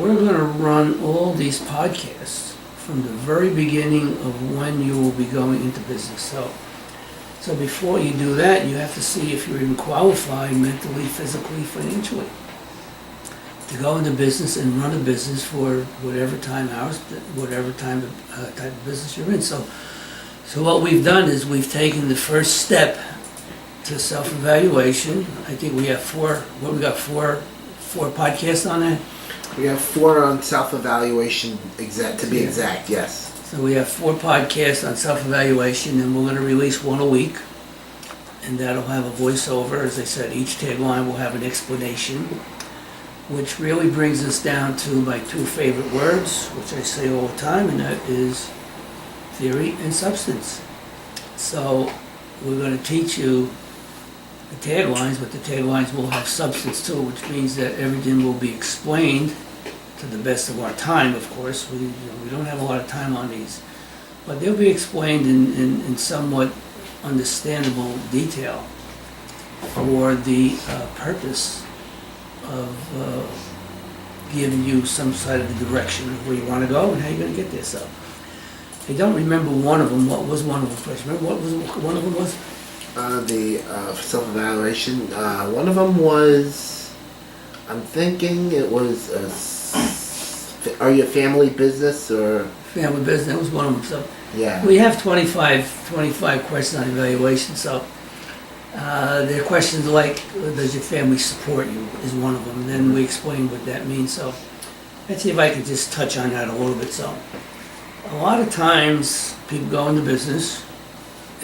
we're going to run all these podcasts from the very beginning of when you will be going into business. So before you do that, you have to see if you're even qualified mentally, physically, financially to go into business and run a business for whatever time hours, whatever type of business you're in. So what we've done is we've taken the first step to self-evaluation. I think we have four podcasts on that. We have 4 on self-evaluation, to be exact, yes. So we have 4 podcasts on self-evaluation, and we're going to release one a week. And that'll have a voiceover. As I said, each tagline will have an explanation, which really brings us down to my 2 favorite words, which I say all the time, and that is theory and substance. So we're going to teach you the taglines, but the taglines will have substance too, which means that everything will be explained to the best of our time, of course. We don't have a lot of time on these, but they'll be explained in somewhat understandable detail for the purpose of giving you some side of the direction of where you want to go and how you're going to get there. So I don't remember one of them. What was one of them first? Remember what one of them was? The self-evaluation. One of them was, I'm thinking it was, are you a family business or? Family business, that was one of them. So yeah. We have 25 questions on evaluation. So there are questions like, does your family support you, is one of them. And then we explain what that means. So let's see if I could just touch on that a little bit. So a lot of times people go into business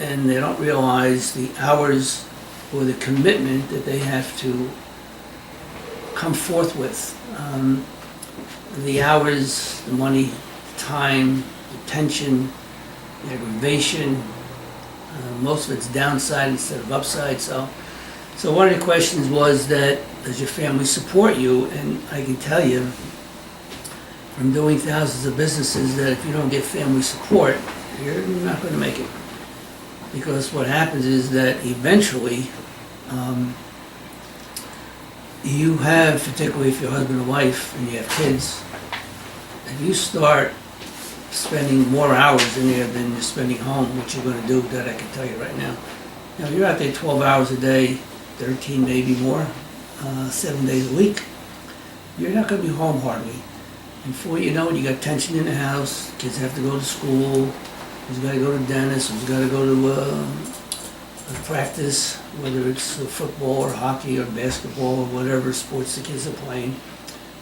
and they don't realize the hours or the commitment that they have to come forth with. The hours, the money, time, attention, the aggravation, most of it's downside instead of upside. So one of the questions was that, does your family support you? And I can tell you from doing thousands of businesses that if you don't get family support, you're not going to make it. Because what happens is that eventually you have, particularly if you're husband and wife and you have kids, if you start spending more hours in there than you're spending home, what you're going to do, that I can tell you right now. Now, you're out there 12 hours a day, 13 maybe more, 7 days a week. You're not going to be home hardly. And before you know it, you got tension in the house, kids have to go to school, who's got to go to dentist, who's got to go to practice, whether it's football or hockey or basketball or whatever sports the kids are playing,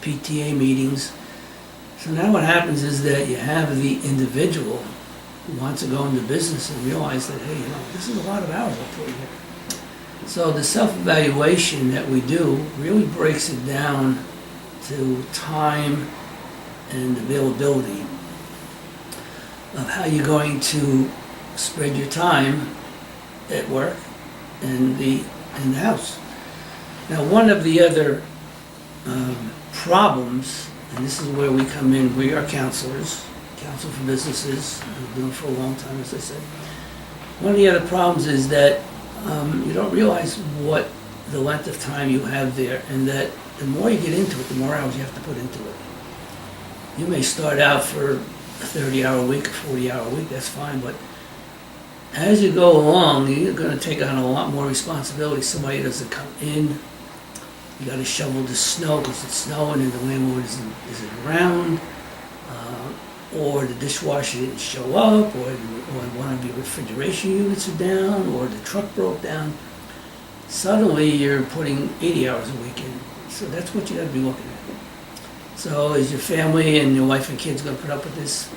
PTA meetings. So now what happens is that you have the individual who wants to go into business and realize that, hey, this is a lot of hours I'll put in here. So the self-evaluation that we do really breaks it down to time and availability of how you're going to spread your time at work and in the house. Now, one of the other problems, and this is where we come in, we are counselors, counsel for businesses, I've been doing it for a long time, as I said. One of the other problems is that you don't realize what the length of time you have there, and that the more you get into it, the more hours you have to put into it. You may start out for a 30-hour week, a 40-hour week, that's fine, but as you go along, you're going to take on a lot more responsibility. Somebody doesn't come in, you got to shovel the snow because it's snowing and the landlord isn't around, or the dishwasher didn't show up, or one of your refrigeration units are down, or the truck broke down. Suddenly you're putting 80 hours a week in. So that's what you got to be looking at. So is your family and your wife and kids going to put up with this?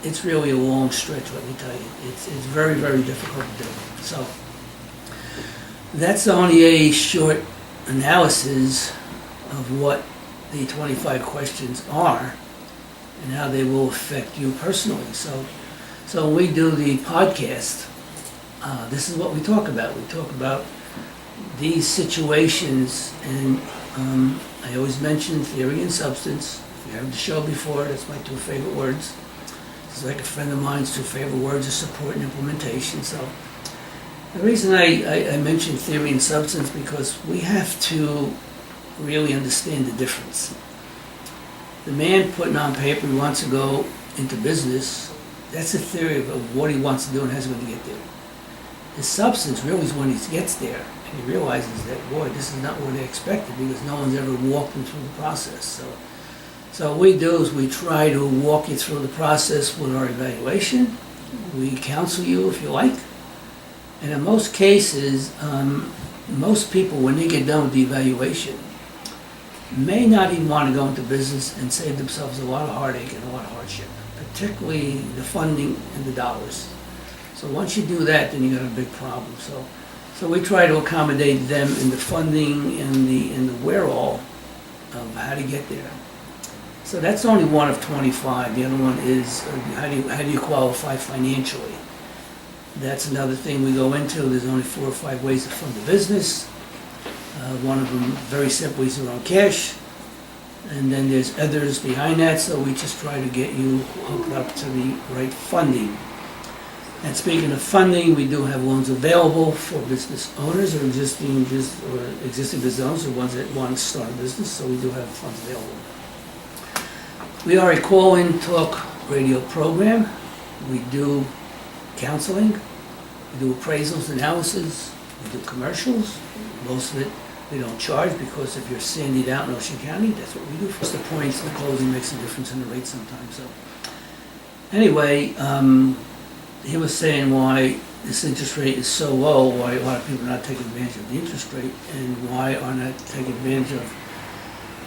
It's really a long stretch, let me tell you. It's very, very difficult to do. So that's only a short analysis of what the 25 questions are and how they will affect you personally. So when we do the podcast, this is what we talk about. We talk about these situations, and I always mention theory and substance. If you heard the show before, that's my 2 favorite words. It's like a friend of mine's 2 favorite words are support and implementation. So the reason I mention theory and substance, because we have to really understand the difference. The man putting on paper he wants to go into business, that's a theory of what he wants to do and how he's going to get there. His substance really is when he gets there and he realizes that, boy, this is not what they expected because no one's ever walked him through the process. So what we do is we try to walk you through the process with our evaluation. We counsel you if you like. And in most cases, most people, when they get done with the evaluation, may not even want to go into business and save themselves a lot of heartache and a lot of hardship, particularly the funding and the dollars. So once you do that, then you got a big problem. So we try to accommodate them in the funding and the where-all of how to get there. So that's only one of 25. The other one is how do you qualify financially? That's another thing we go into. There's only 4 or 5 ways to fund a business. One of them, very simply, is around cash. And then there's others behind that, so we just try to get you hooked up to the right funding. And speaking of funding, we do have loans available for business owners or existing business owners or ones that want to start a business, so we do have funds available. We are a call-in talk radio program. We do counseling, we do appraisals, analysis, we do commercials. Most of it we don't charge because if you're sandied out in Ocean County, that's what we do. First, the points, the closing makes a difference in the rate sometimes. So anyway, he was saying why this interest rate is so low, why a lot of people are not taking advantage of the interest rate, and why are not taking advantage of,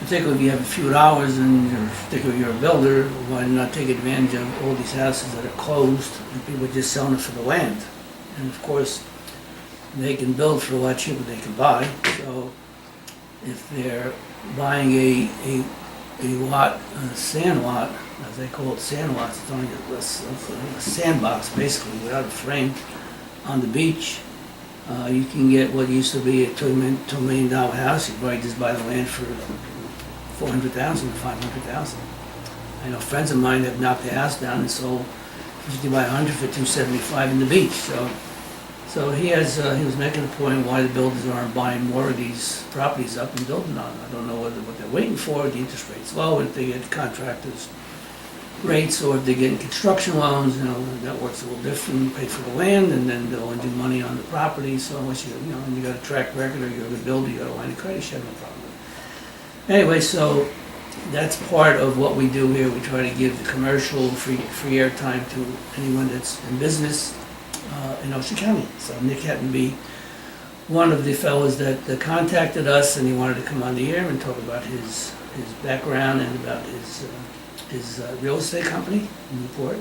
particularly if you have a few dollars and particularly you're a builder, why not take advantage of all these houses that are closed and people are just selling it for the land. And of course, they can build for a lot cheaper than they can buy. So if they're buying a lot, a sand lot, as they call it, sand lots, it's only a sandbox basically without a frame on the beach. You can get what used to be a $2 million house. You probably just buy the land for $400,000, $500,000. I know friends of mine have knocked the house down and sold 50 by 100 for $275 in the beach. So he was making a point why the builders aren't buying more of these properties up and building on them. I don't know what they're waiting for. The interest rate's low, if they get contractors rates or if they're getting construction loans, that works a little different. You pay for the land and then they'll lend you money on the property. So unless you got a track record or you're a good builder, you got a line of credit, you have no problem. Anyway, so that's part of what we do here. We try to give the commercial free airtime to anyone that's in business in Ocean County. So Nick happened to be one of the fellows that contacted us, and he wanted to come on the air and talk about his background and about his real estate company in Newport.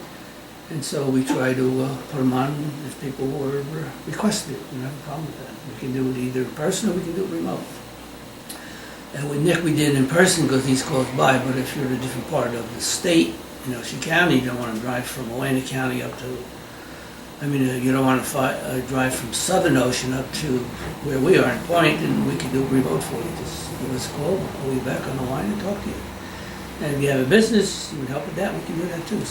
And so we try to put him on if people were requested it. We don't have a problem with that. We can do it either in person or we can do it remote. And with Nick, we did it in person because he's close by, but if you're in a different part of the state, in Ocean County, you don't want to drive from Atlantic County up to, you don't want to drive from Southern Ocean up to where we are in Point, and we can do it remote for you. Just give us a call, we'll call you back on the line and talk to you. And if you have a business, you would help with that, we can do that too.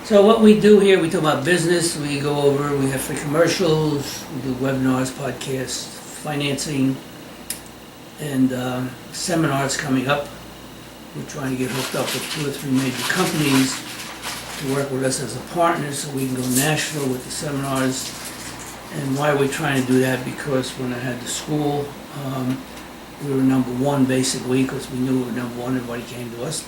So what we do here, we talk about business, we go over, we have free commercials, we do webinars, podcasts, financing, and seminars coming up. We're trying to get hooked up with 2 or 3 major companies to work with us as a partner so we can go national with the seminars. And why are we trying to do that? Because when I had the school, we were #1 basically because we knew we were #1, everybody came to us.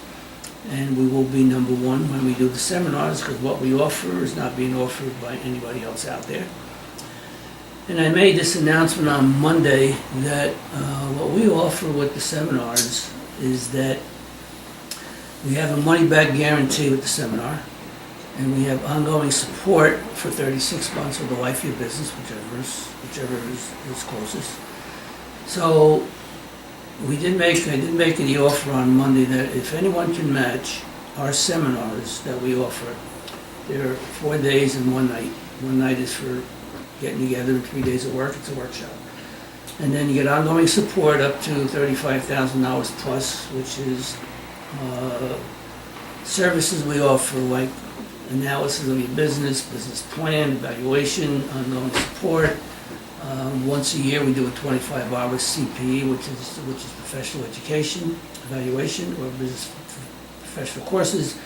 And we will be #1 when we do the seminars because what we offer is not being offered by anybody else out there. And I made this announcement on Monday that what we offer with the seminars is that we have a money-back guarantee with the seminar, and we have ongoing support for 36 months of the life of your business, whichever is closest. So I did make the offer on Monday that if anyone can match our seminars that we offer, they're 4 days and 1 night. 1 night is for getting together, and 3 days of work, it's a workshop. And then you get ongoing support up to $35,000 plus, which is services we offer like analysis of your business plan, evaluation, ongoing support, Once a year, we do a 25-hour CPE, which is professional education, evaluation, or business professional courses.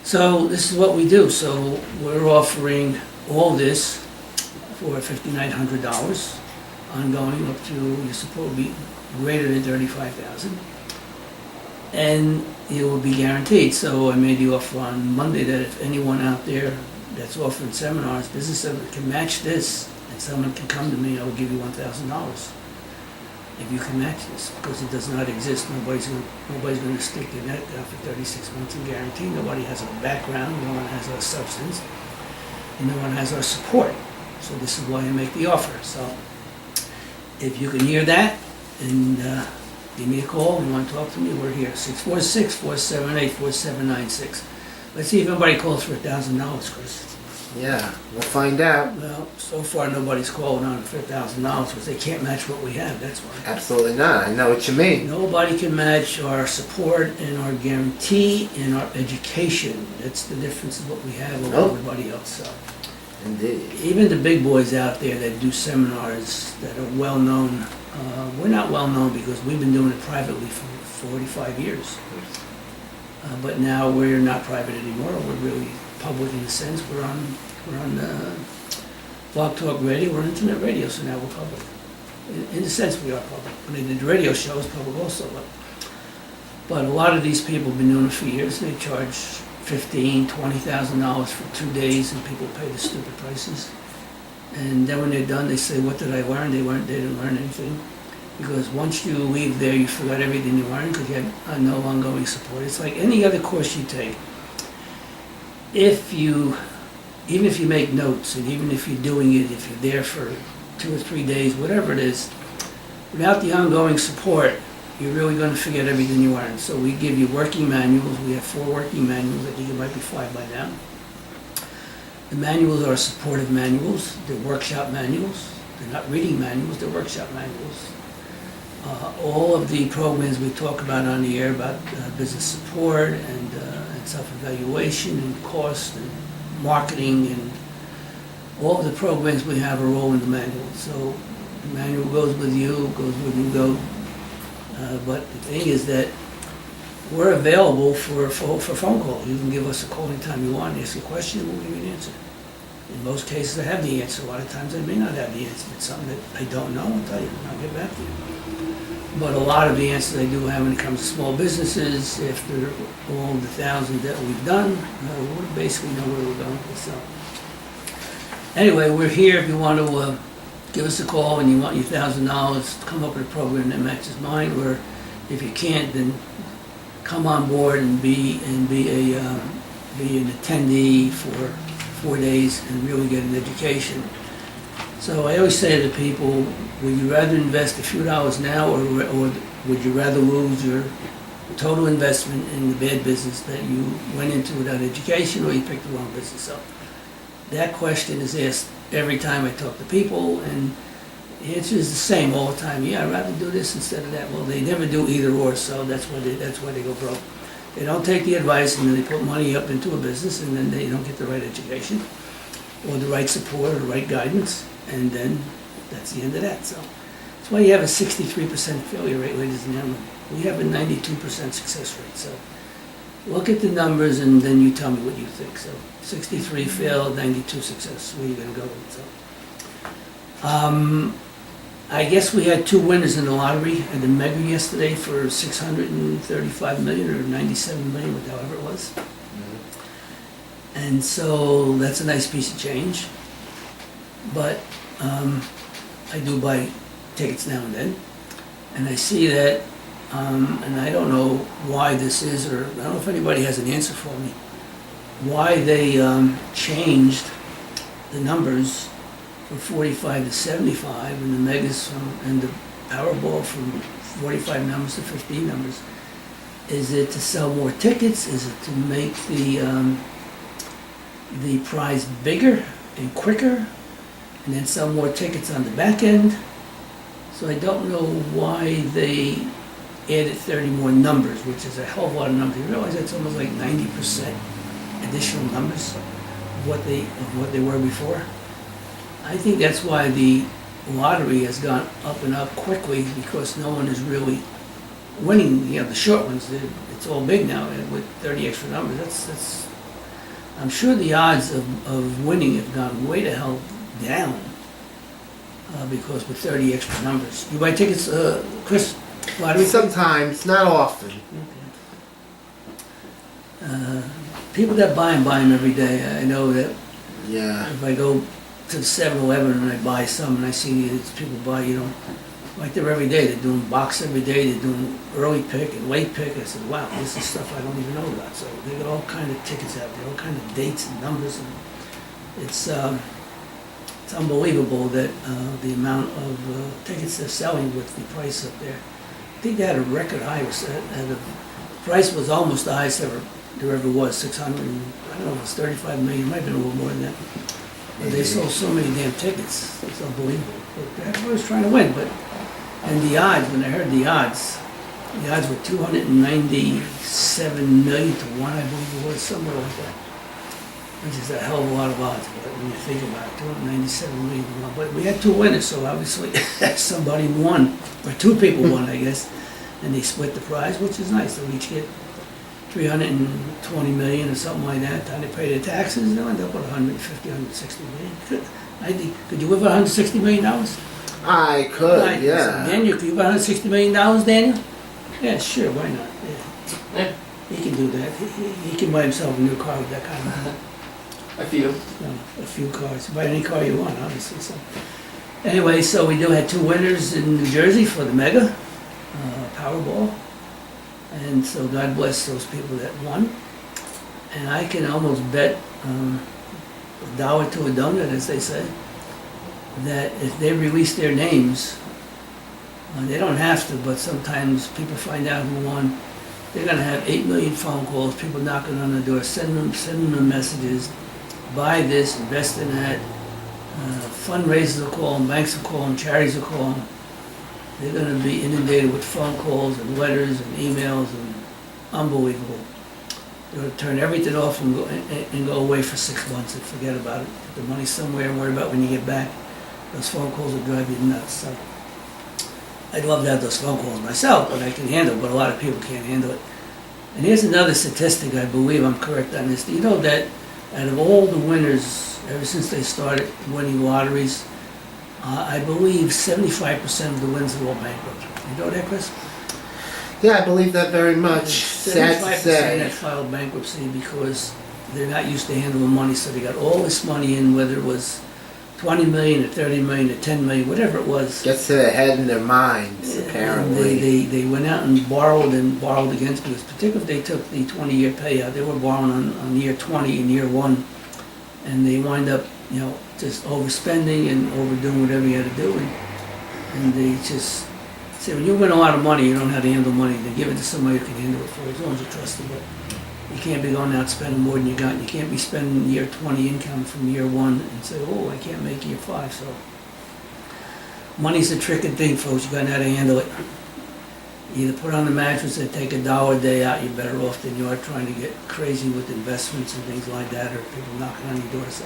So this is what we do. So we're offering all this for $5,900 ongoing up to, your support will be greater than $35,000. And it will be guaranteed. So I made the offer on Monday that if anyone out there that's offering seminars, business seminars, can match this, and someone can come to me, I will give you $1,000 if you can match this, because it does not exist. Nobody's going to stick their neck out for 36 months and guarantee. Nobody has a background, no one has our substance, and no one has our support. So this is why I make the offer. So if you can hear that, and give me a call, you want to talk to me, we're here, 646-478-4796. Let's see if anybody calls for $1,000, Chris. Yeah, we'll find out. Well, so far nobody's calling on for $1,000 because they can't match what we have, that's why. Absolutely not. I know what you mean. Nobody can match our support and our guarantee and our education. That's the difference of what we have over everybody else. So Indeed. even the big boys out there that do seminars that are well known, we're not well known because we've been doing it privately for 45 years. But now we're not private anymore. We're really public in a sense. We're on Blog Talk Radio. We're on internet radio, so now we're public. In a sense, we are public. When they did the radio show, it's public also. But a lot of these people have been doing it for years. They charge $15,000, $20,000 for 2 days, and people pay the stupid prices. And then when they're done, they say, "What did I learn?" They didn't learn anything. Because once you leave there, you forgot everything you learned because you had no ongoing support. It's like any other course you take. Even if you make notes, and even if you're doing it, if you're there for 2 or 3 days, whatever it is, without the ongoing support, you're really going to forget everything you learned. So we give you working manuals. We have 4 working manuals. I think it might be 5 by now. The manuals are supportive manuals. They're workshop manuals. They're not reading manuals. They're workshop manuals. All of the programs we talk about on the air about business support and self-evaluation and cost and marketing and all of the programs we have are all in the manual. So the manual goes with you, goes where you go. But the thing is that we're available for phone call. You can give us a call anytime you want, ask a question, we'll give you an answer. In most cases, I have the answer. A lot of times I may not have the answer. If it's something that I don't know, I'll tell you, and I'll get back to you. But a lot of the answers I do have when it comes to small businesses, after all the thousands that we've done, we basically know where we're going. So anyway, we're here if you want to give us a call and you want your $1,000 to come up with a program that matches mine, or if you can't, then come on board and be an attendee for 4 days and really get an education. So I always say to people, would you rather invest a few dollars now, or would you rather lose your total investment in the bad business that you went into without education, or you picked the wrong business? So that question is asked every time I talk to people, and the answer is the same all the time. Yeah, I'd rather do this instead of that. Well, they never do either or, so that's why they go broke. They don't take the advice, and then they put money up into a business, and then they don't get the right education or the right support or the right guidance, and then that's the end of that. So that's why you have a 63% failure rate, ladies and gentlemen. We have a 92% success rate. So look at the numbers, and then you tell me what you think. So 63 failed, 92 success. Where are you going to go with it? So I guess we had 2 winners in the lottery and the mega yesterday for $635 million or $97 million, however it was. And so that's a nice piece of change. But I do buy tickets now and then, and I see that, and I don't know why this is, or I don't know if anybody has an answer for me, why they changed the numbers from 45 to 75, and the megas and the Powerball from 45 numbers to 15 numbers. Is it to sell more tickets? Is it to make the prize bigger and quicker, and then sell more tickets on the back end? So I don't know why they added 30 more numbers, which is a hell of a lot of numbers. You realize that's almost like 90% additional numbers of what they were before. I think that's why the lottery has gone up and up quickly because no one is really winning, the short ones. It's all big now and with 30 extra numbers. That's I'm sure the odds of winning have gone way the hell down because with 30 extra numbers. You buy tickets, Chris? Lottery? Sometimes, not often. People that buy them every day. I know that Yeah. if I go to the 7-Eleven and I buy some and I see these people buy, like they're every day. They're doing box every day. They're doing early pick and late pick. I said, wow, this is stuff I don't even know about. So they got all kind of tickets out there, all kind of dates and numbers. And it's unbelievable that the amount of tickets they're selling with the price up there. I think they had a record high. The price was almost the highest there ever was, 600, I don't know if it was 35 million, it might have been a little more than that. But they sold so many damn tickets, it's unbelievable. But everybody's trying to win, and the odds, when I heard the odds were 297 million to 1, I believe it was, somewhere like that. Which is a hell of a lot of odds, but when you think about it, 297 million to 1. But we had 2 winners, so obviously somebody won, or 2 people won, I guess, and they split the prize, which is nice. They'll each get 320 million or something like that. Time they pay their taxes, they'll end up with 150, 160 million. Could you live with 160 million dollars? I could, yeah. Daniel, could you live with 160 million dollars, Daniel? Yeah, sure, why not? Yeah. He can do that. He can buy himself a new car with that kind of money. A few. A few cars. Buy any car you want, obviously. So anyway, so we do have 2 winners in New Jersey for the Mega Powerball. And so God bless those people that won. And I can almost bet $1 to a donut, as they say, that if they release their names, they don't have to, but sometimes people find out who won. They're going to have 8 million phone calls, people knocking on the door, sending them messages, buy this, invest in that. Fundraisers will call them, banks will call them, charities will call them. They're going to be inundated with phone calls and letters and emails and unbelievable. They're going to turn everything off and go away for 6 months and forget about it. Put the money somewhere and worry about when you get back. Those phone calls will drive you nuts. So I'd love to have those phone calls myself, but I can handle it, but a lot of people can't handle it. And here's another statistic, I believe I'm correct on this. Do you know that out of all the winners, ever since they started winning lotteries, I believe 75% of the wins are all bankrupt. You know that, Chris? Yeah, I believe that very much. Sad to 75% say. that filed bankruptcy because they're not used to handling money, so they got all this money in, whether it was 20 million or 30 million or 10 million, whatever it was. Gets to their head and their minds, apparently. They went out and borrowed against, because particularly if they took the 20-year payout, they were borrowing on year 20 and year 1, and they wind up, just overspending and overdoing whatever you had to do, and they just say, when you win a lot of money, you don't know how to handle money. They give it to somebody who can handle it for you, as long as you trust them. But you can't be going out spending more than you got. You can't be spending year 20 income from year 1 and say, oh, I can't make year 5. So money's a tricky thing, folks. You got to know how to handle it. Either put on the mattress and take $1 a day out. You're better off than you are trying to get crazy with investments and things like that, or people knocking on your door. So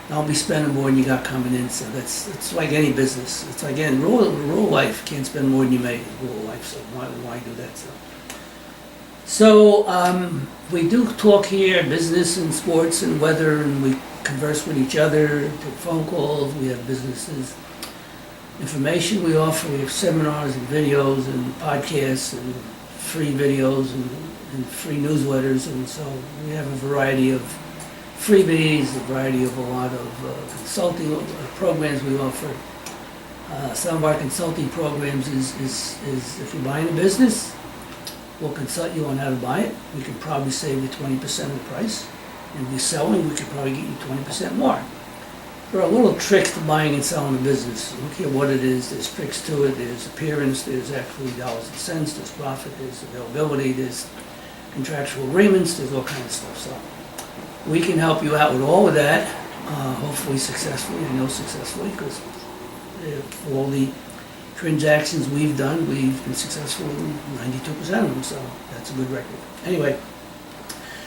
don't be spending more than you got coming in. So it's like any business. It's like any rule of life. You can't spend more than you make. Rule of life. So why do that? So we do talk here, business and sports and weather, and we converse with each other, take phone calls. We have businesses information we offer. We have seminars and videos and podcasts and free videos and free newsletters, and so we have a variety of freebies, a variety of a lot of consulting programs we offer. Some of our consulting programs is if you're buying a business, we'll consult you on how to buy it. We can probably save you 20% of the price. And if you're selling, we could probably get you 20% more. There are little tricks to buying and selling a business. I don't care what it is, there's tricks to it. There's appearance, there's actually dollars and cents, there's profit, there's availability, there's contractual agreements, there's all kinds of stuff. So we can help you out with all of that, hopefully successfully. I know successfully, because for all the transactions we've done, we've been successful in 92% of them, so that's a good record. Anyway,